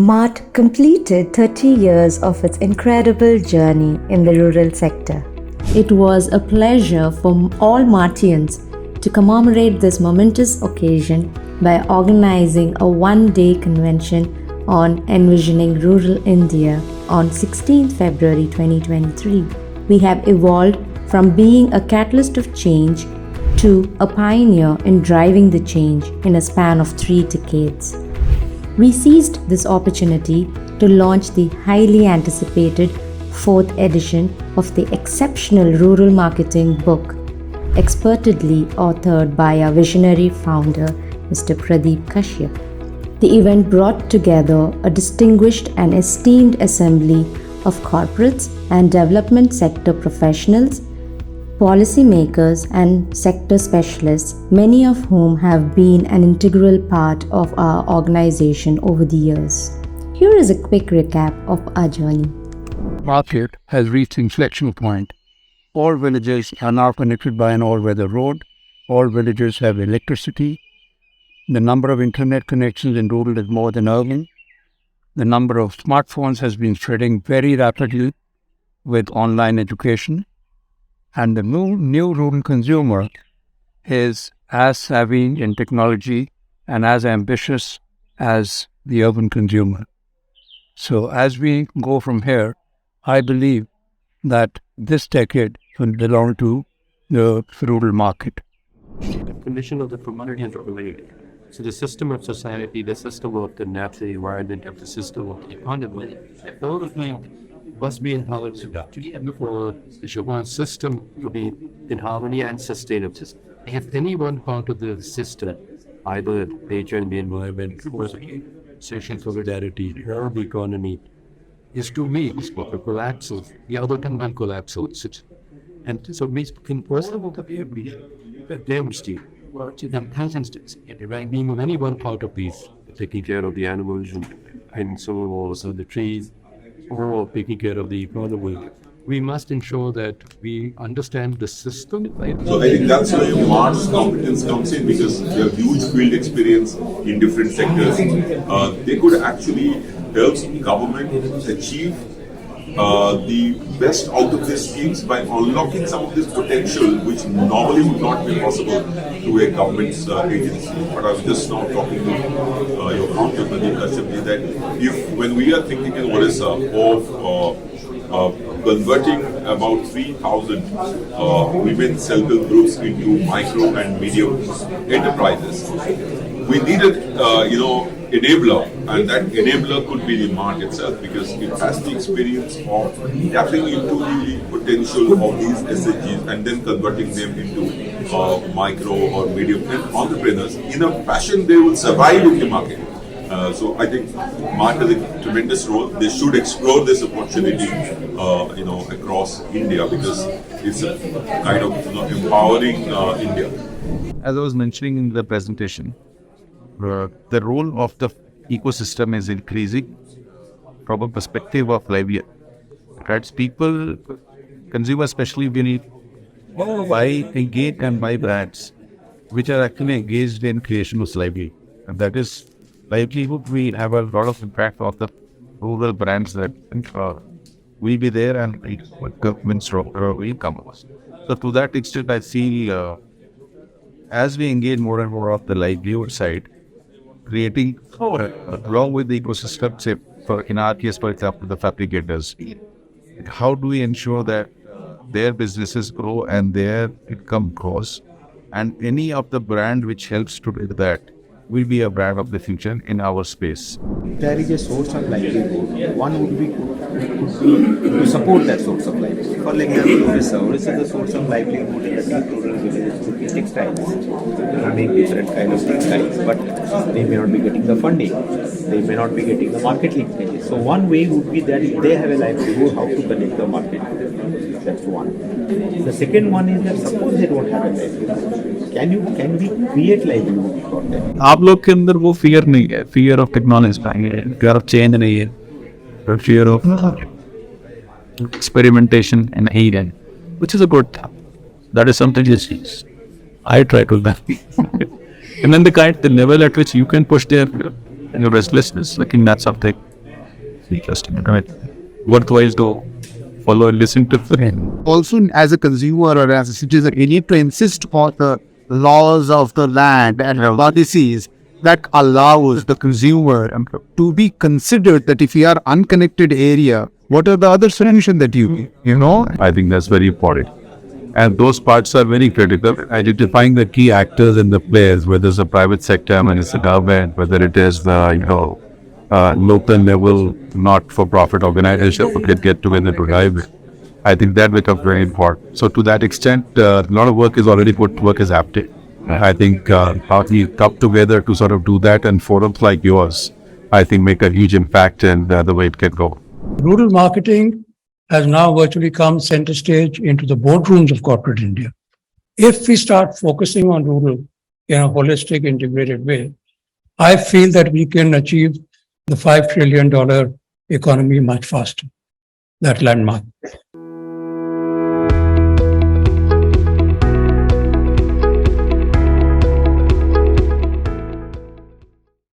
MART completed 30 years of its incredible journey in the rural sector. It was a pleasure for all Martians to commemorate this momentous occasion by organizing a one-day convention on Envisioning Rural India on 16th February 2023. We have evolved from being a catalyst of change to a pioneer in driving the change in a span of 3 decades. We seized this opportunity to launch the highly anticipated 4th edition of the exceptional rural marketing book, expertly authored by our visionary founder, Mr. Pradeep Kashyap. The event brought together a distinguished and esteemed assembly of corporates and development sector professionals, policymakers, and sector specialists, many of whom have been an integral part of our organization over the years. Here is a quick recap of our journey. Market has reached inflection point. All villages are now connected by an all-weather road. All villages have electricity. The number of internet connections in rural is more than urban. The number of smartphones has been spreading very rapidly with online education. And the new rural consumer is as savvy in technology and as ambitious as the urban consumer. So as we go from here, I believe that this decade will belong to the rural market. The condition of the community is related. So the system of society, the system of the natural environment, of the system of the economy, all of them must be in harmony for the Shubhan system to be in harmony and sustainable. If any one part of the system, either nature and the environment, or social solidarity, or the economy, is to me collapses, the other can collapse also. And so it's impossible to be demonstrate to them thousands right being on any one part of these, taking care of the animals and so also the trees, or taking care of the economy. We must ensure that we understand the system. So I think that's where MART's competence comes in, because they have huge field experience in different sectors. They could actually help government achieve the best out of their schemes by unlocking some of this potential which normally would not be possible to a government's agency. But I was just now talking to your counter, Pradeep Kashyap, that if when we are thinking in Odisha of converting about 3,000 women self-help groups into micro and medium enterprises, we needed, enabler, and that enabler could be the MART itself, because it has the experience of tapping into the potential of these SHGs and then converting them into micro or medium entrepreneurs in a fashion they will survive in the market. So I think MART has a tremendous role. They should explore this opportunity, across India, because it's a kind of empowering India. As I was mentioning in the presentation, the role of the ecosystem is increasing from a perspective of livelihood. Right? People, consumers especially, we need buy, engage and buy brands which are actually engaged in creation of livelihood. And that is livelihood. We have a lot of impact of the rural brands that will be there and governments will come. So to that extent, I feel as we engage more and more of the livelihood side, creating along with the ecosystem, say in our case, for example, the fabricators, how do we ensure that their businesses grow and their income grows, and any of the brand which helps to do that will be a brand of the future in our space. There is a source of livelihood. One would be to support that source of livelihood. For example, Orissa, the source of livelihood in the rural villages would be textiles. They make different kind of textiles, but they may not be getting the funding. They may not be getting the market linkages. So one way would be that if they have a livelihood, how to connect the market. That's one. The second one is that suppose they don't have a livelihood, can we create livelihood for them? आप लोग के अंदर वो fear नहीं है, fear of technology नहीं है, fear of change नहीं है, फियर ऑफ experimentation नहीं है, which is a good thing. That is something that I try to learn. And then the level at which you can push their restlessness, I think that's something interesting, right? Worthwhile to follow and listen to them. Also, as a consumer or as a citizen, you need to insist on the laws of the land and policies that allows the consumer to be considered that if you are unconnected area, what are the other solutions that you know? I think that's very important. And those parts are very critical. Identifying the key actors and the players, whether it's the private sector, whether it's the government, whether it is the local level, not-for-profit organization who can get together to drive it. I think that becomes very important. So to that extent, a lot of work is already put, work is happening. I think how we come together to sort of do that, and forums like yours, I think make a huge impact in the way it can go. Rural marketing has now virtually come center stage into the boardrooms of corporate India. If we start focusing on rural in a holistic, integrated way, I feel that we can achieve the $5 trillion economy much faster, that landmark.